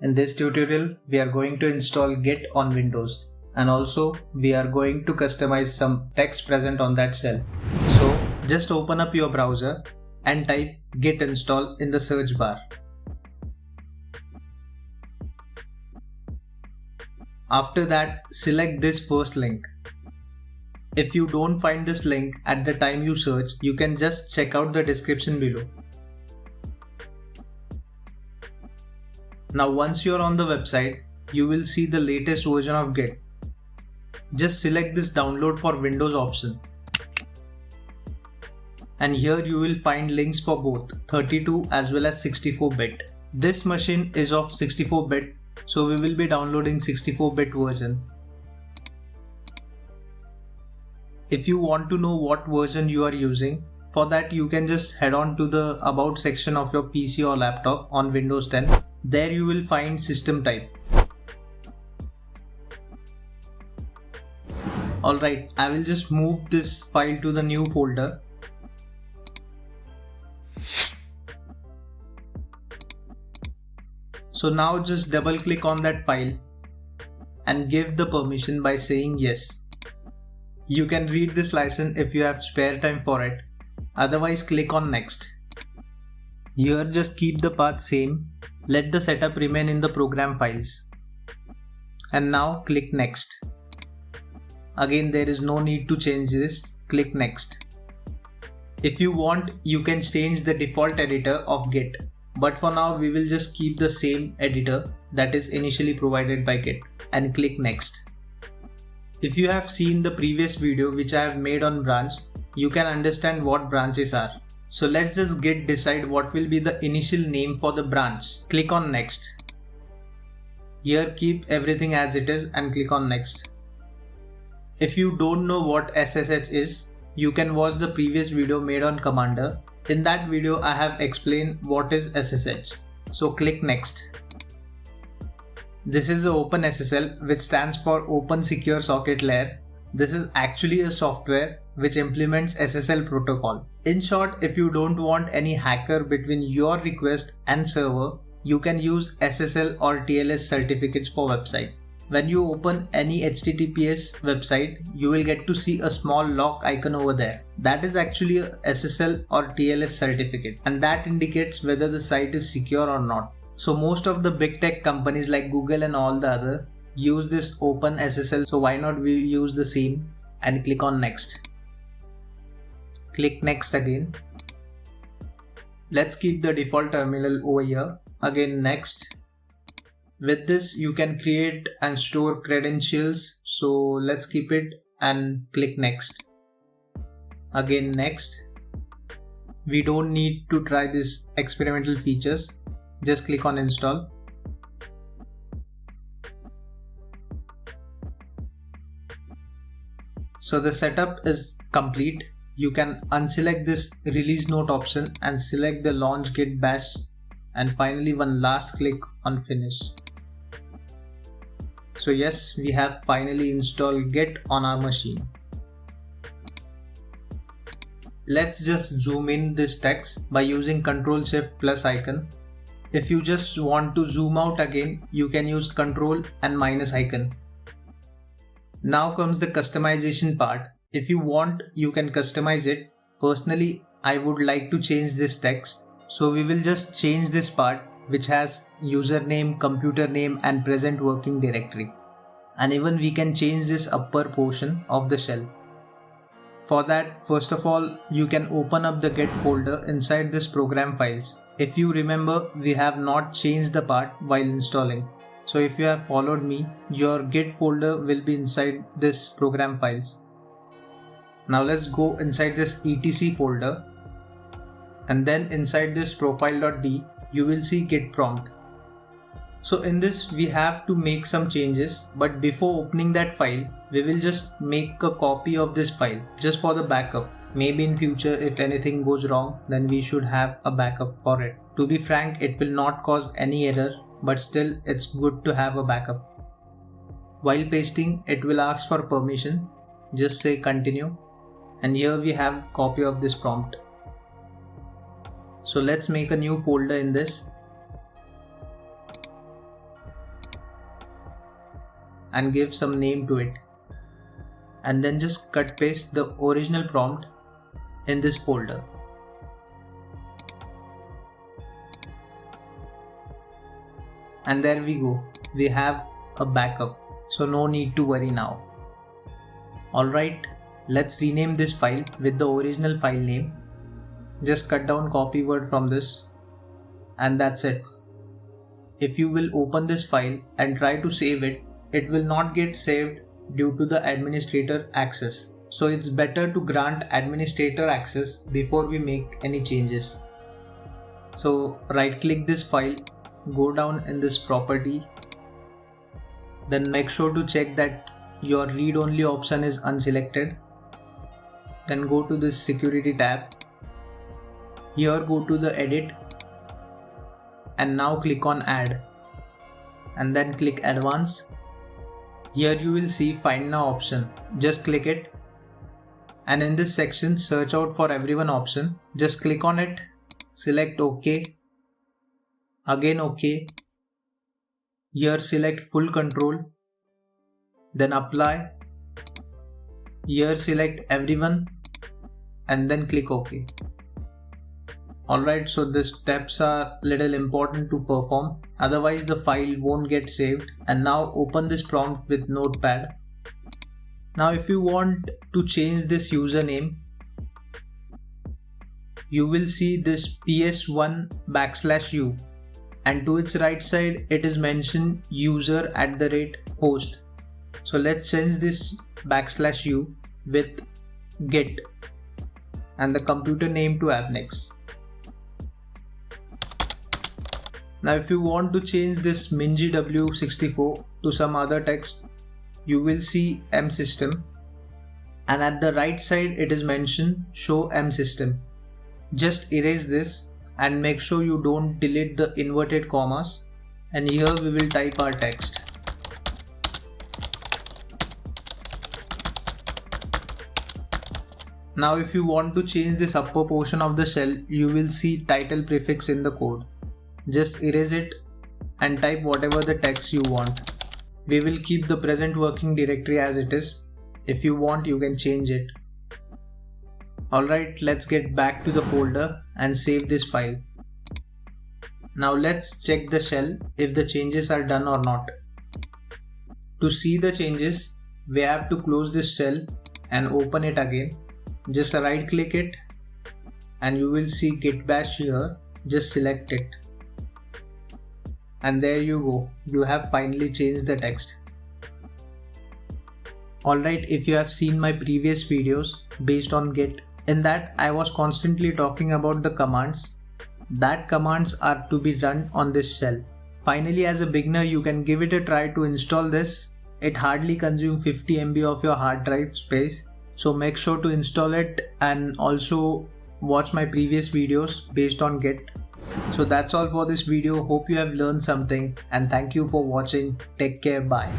In this tutorial, we are going to install Git on Windows, and also we are going to customize some text present on that shell. So just open up your browser and type git install in the search bar. After that, select this first link. If you don't find this link at the time you search, you can just check out the description below. Now once you're on the website, you will see the latest version of Git. Just select this download for Windows option. And here you will find links for both 32 as well as 64-bit. This machine is of 64-bit, so we will be downloading 64-bit version. If you want to know what version you are using, for that you can just head on to the About section of your PC or laptop on Windows 10. There you will find system type. Alright, I will just move this file to the new folder. So now just double click on that file and give the permission by saying yes. You can read this license if you have spare time for it. Otherwise click on next. Here just keep the path same. Let the setup remain in the program files. And now click next. Again, there is no need to change this. Click next. If you want, you can change the default editor of Git. But for now, we will just keep the same editor that is initially provided by Git and click next. If you have seen the previous video which I have made on branch, you can understand what branches are. So let's just decide what will be the initial name for the branch. Click on next. Here keep everything as it is and click on next. If you don't know what SSH is, you can watch the previous video made on Commander. In that video I have explained what is SSH. So click next. This is the OpenSSL, which stands for Open Secure Socket Layer. This is actually a software which implements SSL protocol. In short, if you don't want any hacker between your request and server, you can use SSL or TLS certificates for website. When you open any HTTPS website, you will get to see a small lock icon over there. That is actually a SSL or TLS certificate, and that indicates whether the site is secure or not. So most of the big tech companies like Google and all the other use this OpenSSL, so why not we use the same and click on next. Click next again. Let's keep the default terminal over here. Again next. With this you can create and store credentials, so let's keep it and click next. Again next. We don't need to try this experimental features. Just click on install. So the setup is complete. You can unselect this release note option and select the launch git bash, and finally one last click on finish. So yes, we have finally installed Git on our machine. Let's just zoom in this text by using Ctrl+Shift+ icon. If you just want to zoom out again, you can use Ctrl and minus icon. Now comes the customization part. If you want, you can customize it. Personally, I would like to change this text. So we will just change this part which has username, computer name and present working directory. And even we can change this upper portion of the shell. For that, first of all, you can open up the Git folder inside this program files. If you remember, we have not changed the part while installing. So if you have followed me, your Git folder will be inside this program files. Now let's go inside this etc folder, and then inside this profile.d you will see git prompt. So in this we have to make some changes, but before opening that file we will just make a copy of this file just for the backup. Maybe in future if anything goes wrong, then we should have a backup for it. To be frank, it will not cause any error, but still it's good to have a backup. While pasting, it will ask for permission. Just say continue, and here we have copy of this prompt. So let's make a new folder in this. and give some name to it, and then just cut paste the original prompt in this folder. And there we go, we have a backup, so no need to worry now. Alright, let's rename this file with the original file name. Just cut down copy word from this, and that's it. If you will open this file and try to save it, it will not get saved due to the administrator access. So it's better to grant administrator access before we make any changes. So right click this file, go down in this property, then make sure to check that your read only option is unselected. Then go to this security tab. Here go to the edit, and now click on add, and then click advanced. Here you will see find now option, just click it, and in this section search out for everyone option, just click on it, select OK, again OK, here select full control, then apply, here select everyone, and then click OK. Alright, so the steps are little important to perform, otherwise the file won't get saved. And now open this prompt with Notepad. Now if you want to change this username, you will see this ps1 \u, and to its right side it is mentioned user@host. So let's change this \u with git and the computer name to Abniks. Now if you want to change this mingw64 to some other text, you will see msystem, and at the right side it is mentioned show msystem. Just erase this and make sure you don't delete the inverted commas, and here we will type our text. Now if you want to change this upper portion of the shell, you will see title prefix in the code. Just erase it and type whatever the text you want. We will keep the present working directory as it is. If you want, you can change it. Alright, let's get back to the folder and save this file. Now let's check the shell if the changes are done or not. To see the changes, we have to close this shell and open it again. Just right click it and you will see git bash here. Just select it. And there you go, you have finally changed the text. Alright, if you have seen my previous videos based on Git, in that I was constantly talking about the commands. That commands are to be run on this shell. Finally, as a beginner, you can give it a try to install this. It hardly consumes 50 MB of your hard drive space. So make sure to install it and also watch my previous videos based on Git. So that's all for this video. Hope you have learned something, and thank you for watching. Take care. Bye.